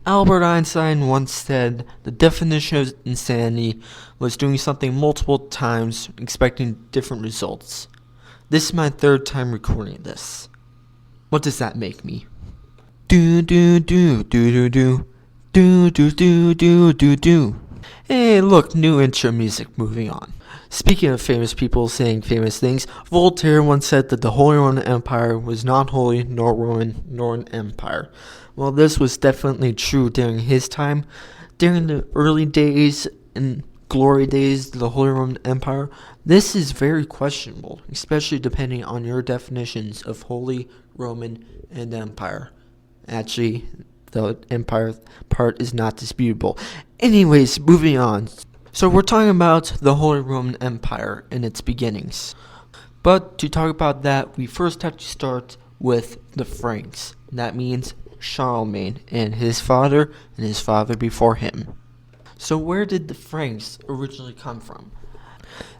Albert Einstein once said the definition of insanity was doing something multiple times expecting different results. This is my third time recording this. What does that make me? Do do do do do do do do do do do do. Hey, look, new intro music. Moving on. Speaking of famous people saying famous things, Voltaire once said that the Holy Roman Empire was not holy nor Roman nor an empire. Well, this was definitely true during his time. During the early days and glory days of the Holy Roman Empire, this is very questionable, especially depending on your definitions of Holy Roman and Empire. Actually, the empire part is not disputable. Anyways, moving on. So we're talking about the Holy Roman Empire and its beginnings. But to talk about that, we first have to start with the Franks. That means Charlemagne and his father before him. So where did the Franks originally come from?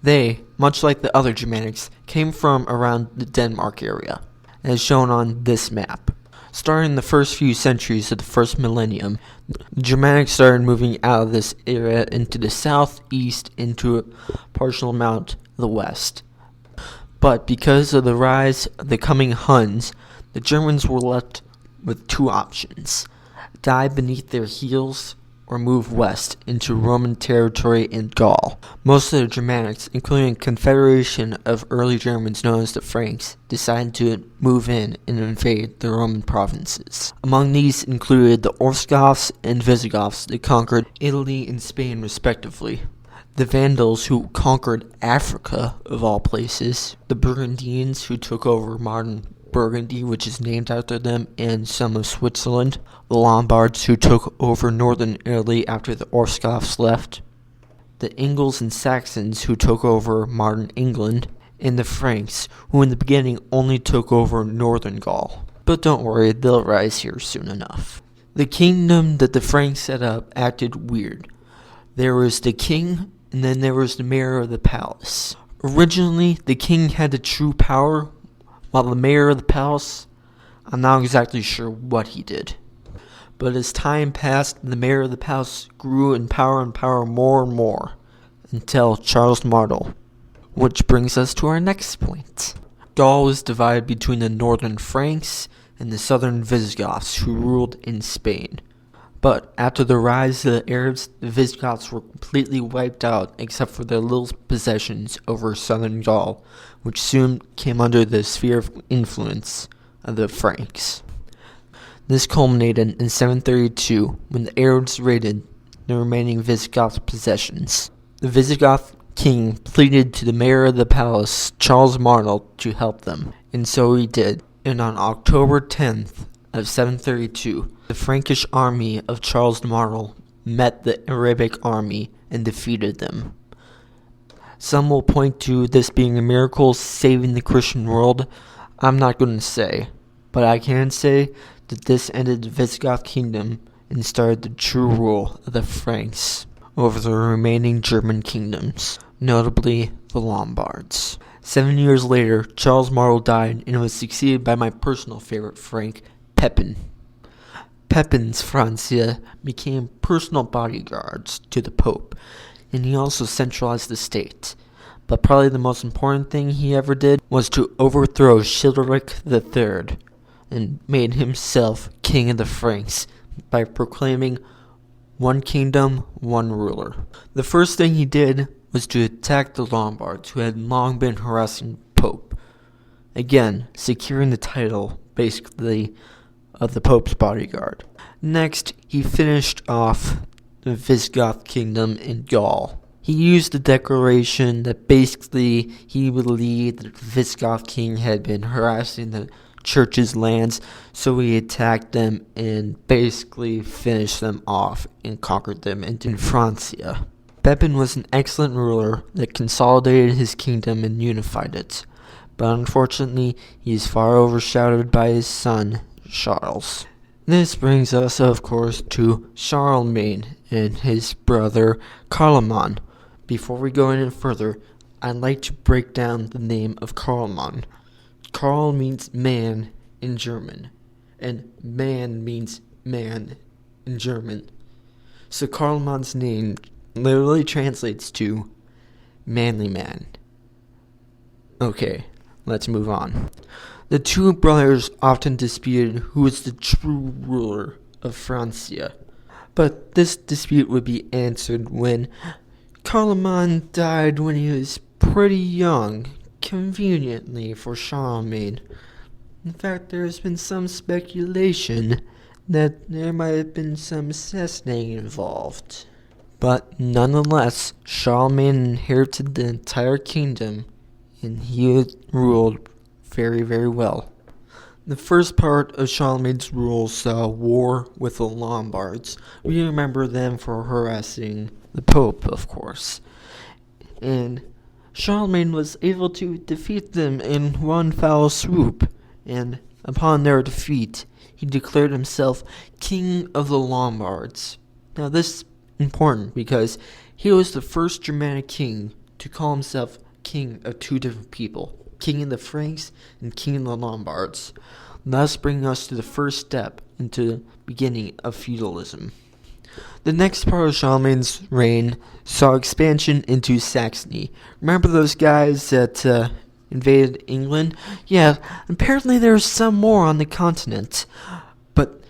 They, much like the other Germanics, came from around the Denmark area, as shown on this map. Starting in the first few centuries of the first millennium, the Germanics started moving out of this area into the southeast into a partial amount of the west. But because of the rise of the coming Huns, the Germans were left with two options: die beneath their heels or move west into Roman territory in Gaul. Most of the Germanics, including a confederation of early Germans known as the Franks, decided to move in and invade the Roman provinces. Among these included the Ostrogoths and Visigoths that conquered Italy and Spain respectively, the Vandals who conquered Africa of all places, the Burgundians who took over modern Burgundy, which is named after them, and some of Switzerland, the Lombards who took over northern Italy after the Ostrogoths left, the Angles and Saxons who took over modern England, and the Franks, who in the beginning only took over northern Gaul. But don't worry, they'll rise here soon enough. The kingdom that the Franks set up acted weird. There was the king, and then there was the mayor of the palace. Originally, the king had the true power, while the mayor of the palace, I'm not exactly sure what he did. But as time passed, the mayor of the palace grew in power more and more, until Charles Martel. Which brings us to our next point. Gaul was divided between the northern Franks and the southern Visigoths, who ruled in Spain. But after the rise of the Arabs, the Visigoths were completely wiped out except for their little possessions over southern Gaul, which soon came under the sphere of influence of the Franks. This culminated in 732 when the Arabs raided the remaining Visigoth possessions. The Visigoth king pleaded to the mayor of the palace, Charles Martel, to help them, and so he did. And on October 10th of 732, the Frankish army of Charles Martel met the Arabic army and defeated them. Some will point to this being a miracle saving the Christian world. I'm not going to say, but I can say that this ended the Visigoth kingdom and started the true rule of the Franks over the remaining German kingdoms, notably the Lombards. 7 years later, Charles Martel died and was succeeded by my personal favorite Frank, Pepin. Pepin's Francia became personal bodyguards to the Pope, and he also centralized the state. But probably the most important thing he ever did was to overthrow Childeric III and made himself king of the Franks by proclaiming one kingdom, one ruler. The first thing he did was to attack the Lombards, who had long been harassing the Pope. Again, securing the title, basically, of the Pope's bodyguard. Next, he finished off the Visigoth kingdom in Gaul. He used the declaration that basically he believed that the Visigoth king had been harassing the church's lands, so he attacked them and basically finished them off and conquered them in Francia. Pepin was an excellent ruler that consolidated his kingdom and unified it, but unfortunately he is far overshadowed by his son, Charles. This brings us, of course, to Charlemagne and his brother Carloman. Before we go any further, I'd like to break down the name of Carloman. Karl means man in German, and man means man in German. So Carloman's name literally translates to manly man. Okay, let's move on. The two brothers often disputed who was the true ruler of Francia, but this dispute would be answered when Carloman died when he was pretty young, conveniently for Charlemagne. In fact, there has been some speculation that there might have been some assassinating involved. But nonetheless, Charlemagne inherited the entire kingdom, and he ruled very, very well. The first part of Charlemagne's rule saw war with the Lombards. We remember them for harassing the Pope, of course. And Charlemagne was able to defeat them in one foul swoop, and upon their defeat, he declared himself King of the Lombards. Now this is important because he was the first Germanic king to call himself king of two different people, King of the Franks and King of the Lombards, thus bringing us to the first step into the beginning of feudalism. The next part of Charlemagne's reign saw expansion into Saxony. Remember those guys that invaded England? Yeah, apparently there's some more on the continent. But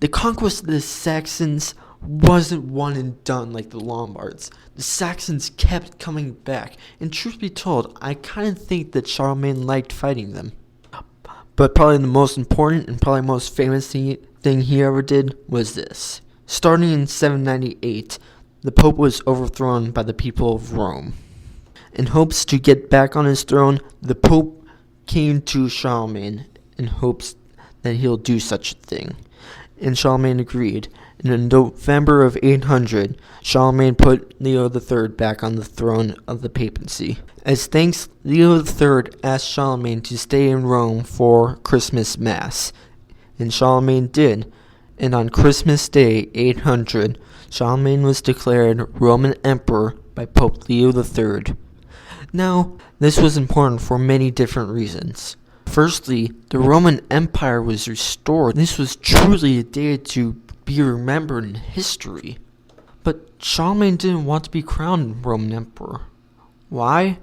the conquest of the Saxons wasn't one and done like the Lombards. The Saxons kept coming back, and truth be told, I kind of think that Charlemagne liked fighting them. But probably the most important and probably most famous thing he ever did was this. Starting in 798, the Pope was overthrown by the people of Rome. In hopes to get back on his throne, the Pope came to Charlemagne in hopes that he'll do such a thing. And Charlemagne agreed. And in November of 800, Charlemagne put Leo III back on the throne of the papacy. As thanks, Leo III asked Charlemagne to stay in Rome for Christmas Mass. And Charlemagne did. And on Christmas Day, 800, Charlemagne was declared Roman Emperor by Pope Leo III. Now, this was important for many different reasons. Firstly, the Roman Empire was restored. This was truly a day to be remembered in history. But Charlemagne didn't want to be crowned Roman Emperor. Why?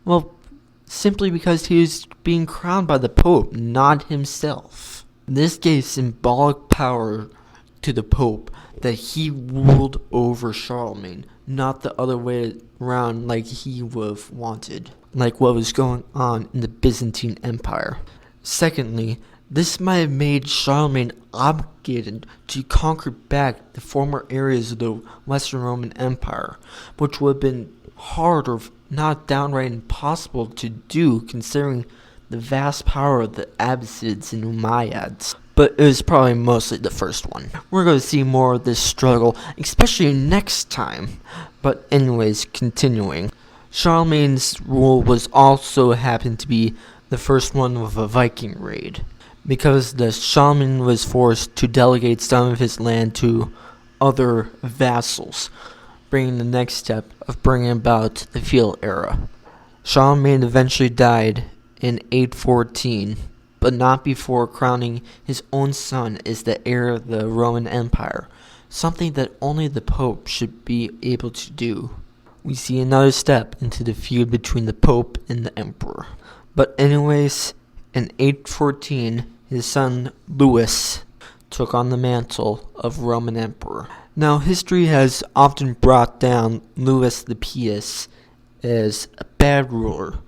Well, simply because he was being crowned by the Pope, not himself. This gave symbolic power to the Pope that he ruled over Charlemagne, not the other way around like he would have wanted, like what was going on in the Byzantine Empire. Secondly, this might have made Charlemagne obligated to conquer back the former areas of the Western Roman Empire, which would have been hard or not downright impossible to do considering the vast power of the Abbasids and Umayyads. But it was probably mostly the first one. We're going to see more of this struggle, especially next time. But anyways, continuing. Charlemagne's rule was also happened to be the first one of a Viking raid, because the Charlemagne was forced to delegate some of his land to other vassals, bringing the next step of bringing about the feudal era. Charlemagne eventually died in 814, but not before crowning his own son as the heir of the Roman Empire, something that only the Pope should be able to do. We see another step into the feud between the Pope and the Emperor. But anyways, in 814, his son Louis took on the mantle of Roman Emperor. Now, history has often brought down Louis the Pious as a bad ruler.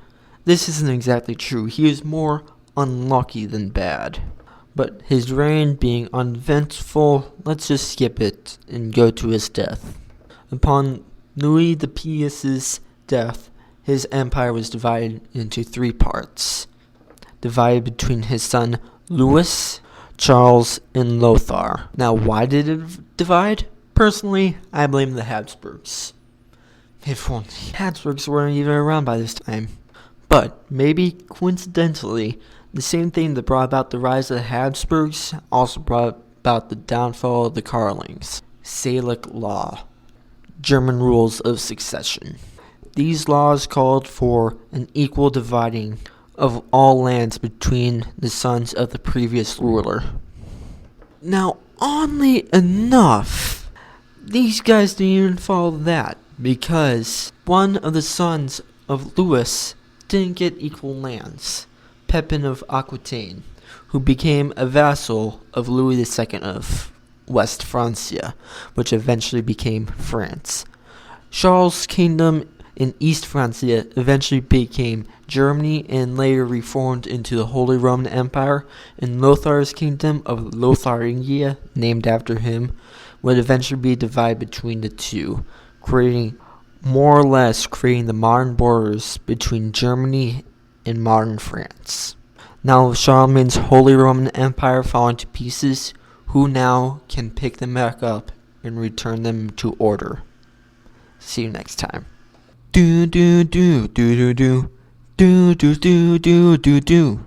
This isn't exactly true. He was more unlucky than bad. But his reign being uneventful, let's just skip it and go to his death. Upon Louis the Pious's death, his empire was divided into three parts, divided between his son Louis, Charles, and Lothar. Now, why did it divide? Personally, I blame the Habsburgs. If only Habsburgs weren't even around by this time. But maybe coincidentally, the same thing that brought about the rise of the Habsburgs also brought about the downfall of the Karlings. Salic law, German rules of succession. These laws called for an equal dividing of all lands between the sons of the previous ruler. Now, Oddly enough, these guys didn't even follow that, because one of the sons of Louis didn't get equal lands, Pepin of Aquitaine, who became a vassal of Louis II of West Francia, which eventually became France. Charles' kingdom in East Francia eventually became Germany and later reformed into the Holy Roman Empire, and Lothar's kingdom of Lotharingia, named after him, would eventually be divided between the two, creating the modern borders between Germany and modern France. Now with Charlemagne's Holy Roman Empire falling to pieces, who now can pick them back up and return them to order? See you next time. Do do do do do do do do do do do do.